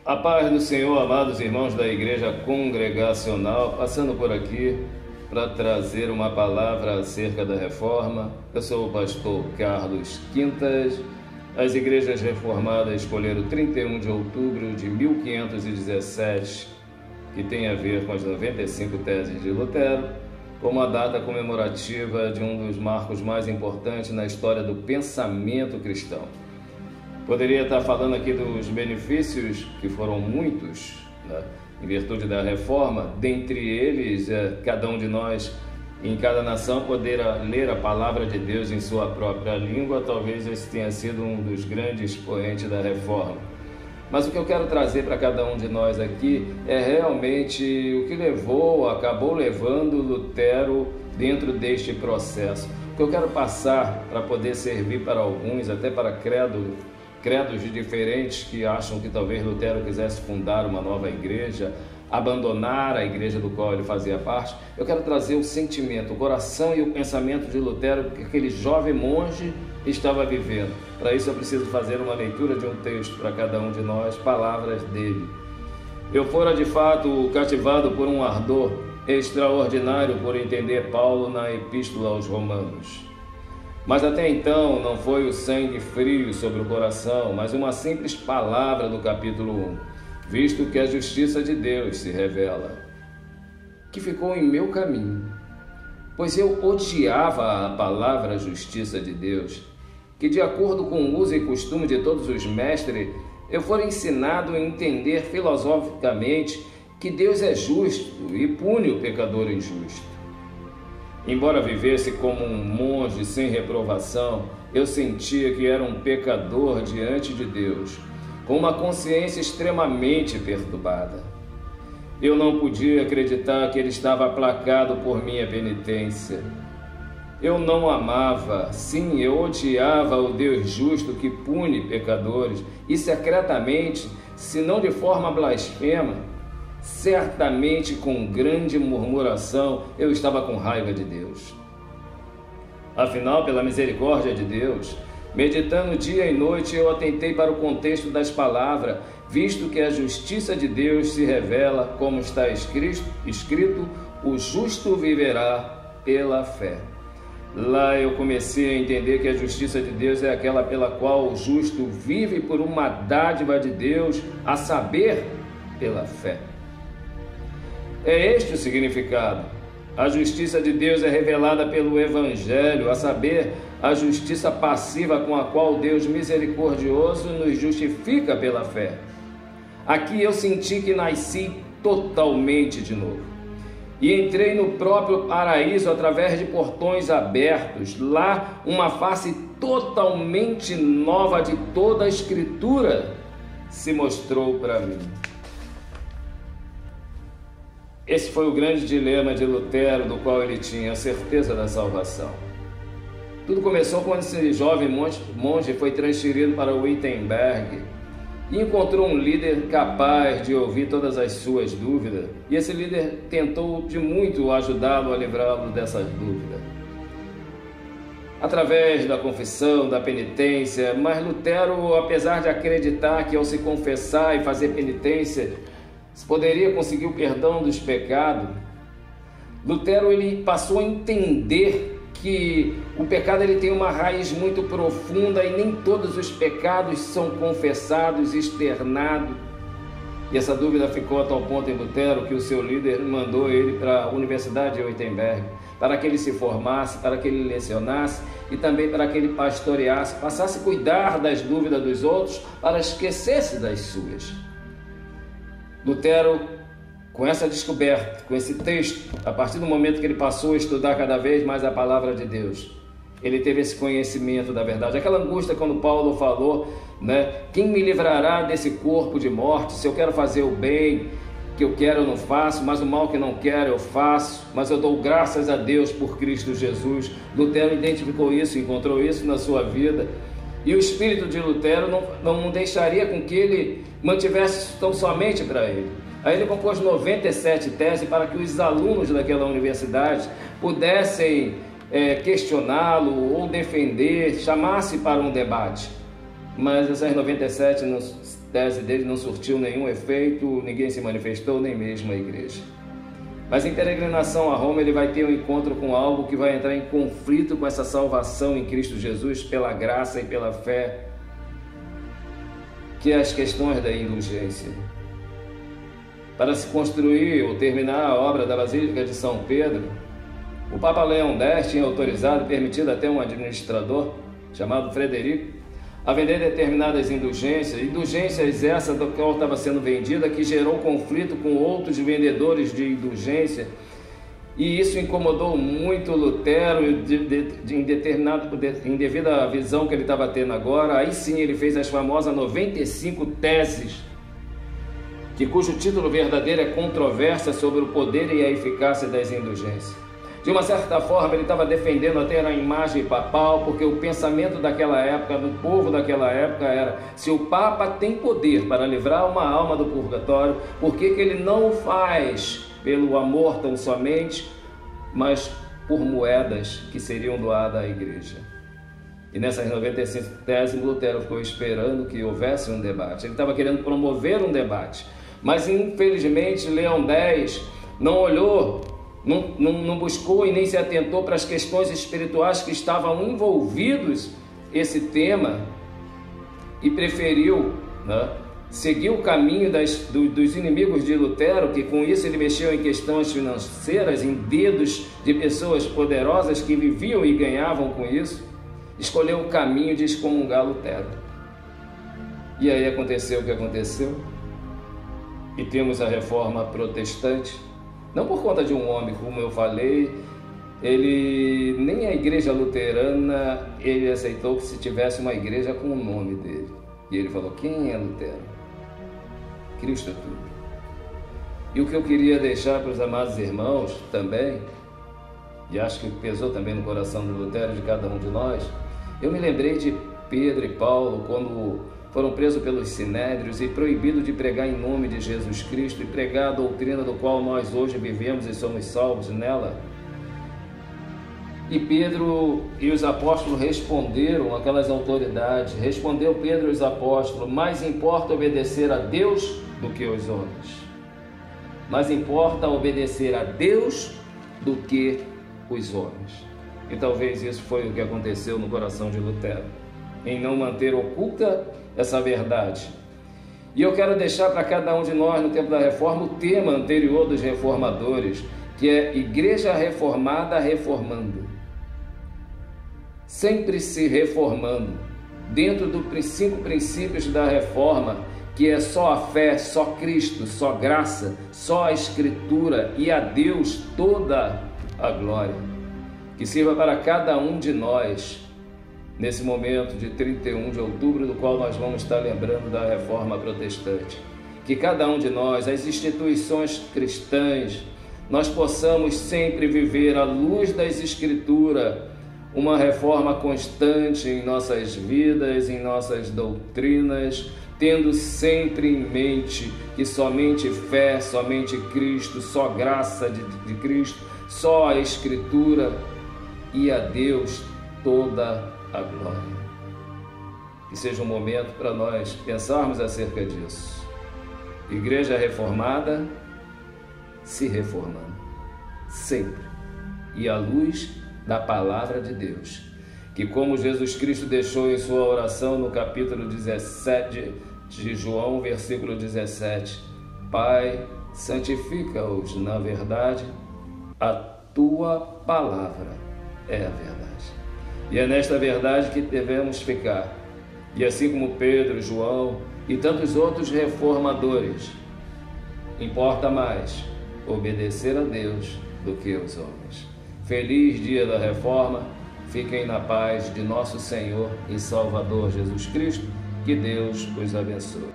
A paz do Senhor, amados irmãos da Igreja Congregacional, passando por aqui para trazer uma palavra acerca da reforma. Eu sou o pastor Carlos Quintas. As igrejas reformadas escolheram 31 de outubro de 1517, que tem a ver com as 95 teses de Lutero, como a data comemorativa de um dos marcos mais importantes na história do pensamento cristão. Poderia estar falando aqui dos benefícios, que foram muitos, né, em virtude da reforma, dentre eles, cada um de nós, em cada nação, poder ler a palavra de Deus em sua própria língua. Talvez esse tenha sido um dos grandes expoentes da reforma. Mas o que eu quero trazer para cada um de nós aqui é realmente o que acabou levando Lutero dentro deste processo. O que eu quero passar para poder servir para alguns, até para credos diferentes que acham que talvez Lutero quisesse fundar uma nova igreja, abandonar a igreja do qual ele fazia parte. Eu quero trazer o sentimento, o coração e o pensamento de Lutero que aquele jovem monge estava vivendo. Para isso eu preciso fazer uma leitura de um texto para cada um de nós, palavras dele. Eu fora de fato cativado por um ardor extraordinário por entender Paulo na Epístola aos Romanos. Mas até então não foi o sangue frio sobre o coração, mas uma simples palavra do capítulo 1, visto que a justiça de Deus se revela, que ficou em meu caminho, pois eu odiava a palavra justiça de Deus, que de acordo com o uso e costume de todos os mestres, eu fora ensinado a entender filosoficamente que Deus é justo e pune o pecador injusto. Embora vivesse como um monge sem reprovação, eu sentia que era um pecador diante de Deus, com uma consciência extremamente perturbada. Eu não podia acreditar que ele estava aplacado por minha penitência. Eu não amava, sim, eu odiava o Deus justo que pune pecadores, e secretamente, se não de forma blasfema, certamente com grande murmuração, eu estava com raiva de Deus. Afinal, pela misericórdia de Deus, meditando dia e noite, eu atentei para o contexto das palavras, visto que a justiça de Deus se revela, como está escrito, o justo viverá pela fé. Lá eu comecei a entender que a justiça de Deus é aquela pela qual o justo vive por uma dádiva de Deus, a saber, pela fé. É este o significado. A justiça de Deus é revelada pelo Evangelho, a saber, a justiça passiva com a qual Deus misericordioso nos justifica pela fé. Aqui eu senti que nasci totalmente de novo. E entrei no próprio paraíso através de portões abertos. Lá, uma face totalmente nova de toda a Escritura se mostrou para mim. Esse foi o grande dilema de Lutero, do qual ele tinha a certeza da salvação. Tudo começou quando esse jovem monge foi transferido para Wittenberg e encontrou um líder capaz de ouvir todas as suas dúvidas. E esse líder tentou de muito ajudá-lo a livrá-lo dessas dúvidas, através da confissão, da penitência. Mas Lutero, apesar de acreditar que ao se confessar e fazer penitência, poderia conseguir o perdão dos pecados, Lutero ele passou a entender que o pecado ele tem uma raiz muito profunda e nem todos os pecados são confessados, externados. E essa dúvida ficou a tal ponto em Lutero que o seu líder mandou ele para a Universidade de Wittenberg, para que ele se formasse, para que ele lecionasse e também para que ele pastoreasse, passasse a cuidar das dúvidas dos outros para esquecer-se das suas. Lutero, com essa descoberta, com esse texto, a partir do momento que ele passou a estudar cada vez mais a palavra de Deus, ele teve esse conhecimento da verdade. Aquela angústia quando Paulo falou, né? Quem me livrará desse corpo de morte? Se eu quero fazer o bem que eu quero eu não faço, mas o mal que não quero eu faço, mas eu dou graças a Deus por Cristo Jesus. Lutero identificou isso, encontrou isso na sua vida. E o espírito de Lutero não deixaria com que ele mantivesse tão somente para ele. Aí ele compôs 97 teses para que os alunos daquela universidade pudessem questioná-lo ou defender, chamasse para um debate. mas essas 97 tese dele não surtiu nenhum efeito, ninguém se manifestou, nem mesmo a igreja. Mas em peregrinação a Roma ele vai ter um encontro com algo que vai entrar em conflito com essa salvação em Cristo Jesus pela graça e pela fé, que é as questões da indulgência. Para se construir ou terminar a obra da Basílica de São Pedro, o Papa Leão X tinha autorizado e permitido até um administrador chamado Frederico a vender determinadas indulgências essa do qual estava sendo vendida, que gerou conflito com outros vendedores de indulgência, e isso incomodou muito Lutero em devido à visão que ele estava tendo agora. Aí sim ele fez as famosas 95 teses, cujo título verdadeiro é Controvérsia sobre o poder e a eficácia das indulgências. De uma certa forma, ele estava defendendo até a imagem papal, porque o pensamento daquela época, do povo daquela época, era: se o Papa tem poder para livrar uma alma do purgatório, por que ele não o faz pelo amor tão somente, mas por moedas que seriam doadas à igreja? E nessas 95 teses, Lutero ficou esperando que houvesse um debate. Ele estava querendo promover um debate, mas infelizmente Leão X não olhou, não buscou e nem se atentou para as questões espirituais que estavam envolvidos esse tema, e preferiu seguir o caminho dos inimigos de Lutero, que com isso ele mexeu em questões financeiras, em dedos de pessoas poderosas que viviam e ganhavam com isso. Escolheu o caminho de excomungar Lutero. E aí aconteceu o que aconteceu, e temos a Reforma Protestante. Não por conta de um homem, como eu falei, nem a igreja luterana ele aceitou que se tivesse uma igreja com o nome dele. E ele falou: quem é Lutero? Cristo é tudo. E o que eu queria deixar para os amados irmãos também, e acho que pesou também no coração do Lutero, de cada um de nós, eu me lembrei de Pedro e Paulo quando foram presos pelos sinédrios e proibidos de pregar em nome de Jesus Cristo e pregar a doutrina do qual nós hoje vivemos e somos salvos nela. E Pedro e os apóstolos responderam àquelas autoridades. Respondeu Pedro e os apóstolos: mais importa obedecer a Deus do que aos homens. Mais importa obedecer a Deus do que os homens. E talvez isso foi o que aconteceu no coração de Lutero, em não manter oculta essa verdade. E eu quero deixar para cada um de nós, no tempo da Reforma, o tema anterior dos reformadores, que é Igreja Reformada reformando. Sempre se reformando, dentro dos 5 princípios da Reforma, que é só a fé, só Cristo, só graça, só a Escritura, e a Deus toda a glória. Que sirva para cada um de nós, nesse momento de 31 de outubro, do qual nós vamos estar lembrando da Reforma Protestante. Que cada um de nós, as instituições cristãs, nós possamos sempre viver à luz das Escrituras uma reforma constante em nossas vidas, em nossas doutrinas, tendo sempre em mente que somente fé, somente Cristo, só graça de Cristo, só a Escritura, e a Deus toda a glória. Que seja um momento para nós pensarmos acerca disso. Igreja reformada, se reformando, sempre, e à luz da palavra de Deus, que como Jesus Cristo deixou em sua oração no capítulo 17 de João, versículo 17: Pai, santifica-os na verdade, a tua palavra é a verdade. E é nesta verdade que devemos ficar. E assim como Pedro, João e tantos outros reformadores, importa mais obedecer a Deus do que aos homens. Feliz dia da Reforma. Fiquem na paz de nosso Senhor e Salvador Jesus Cristo. Que Deus os abençoe.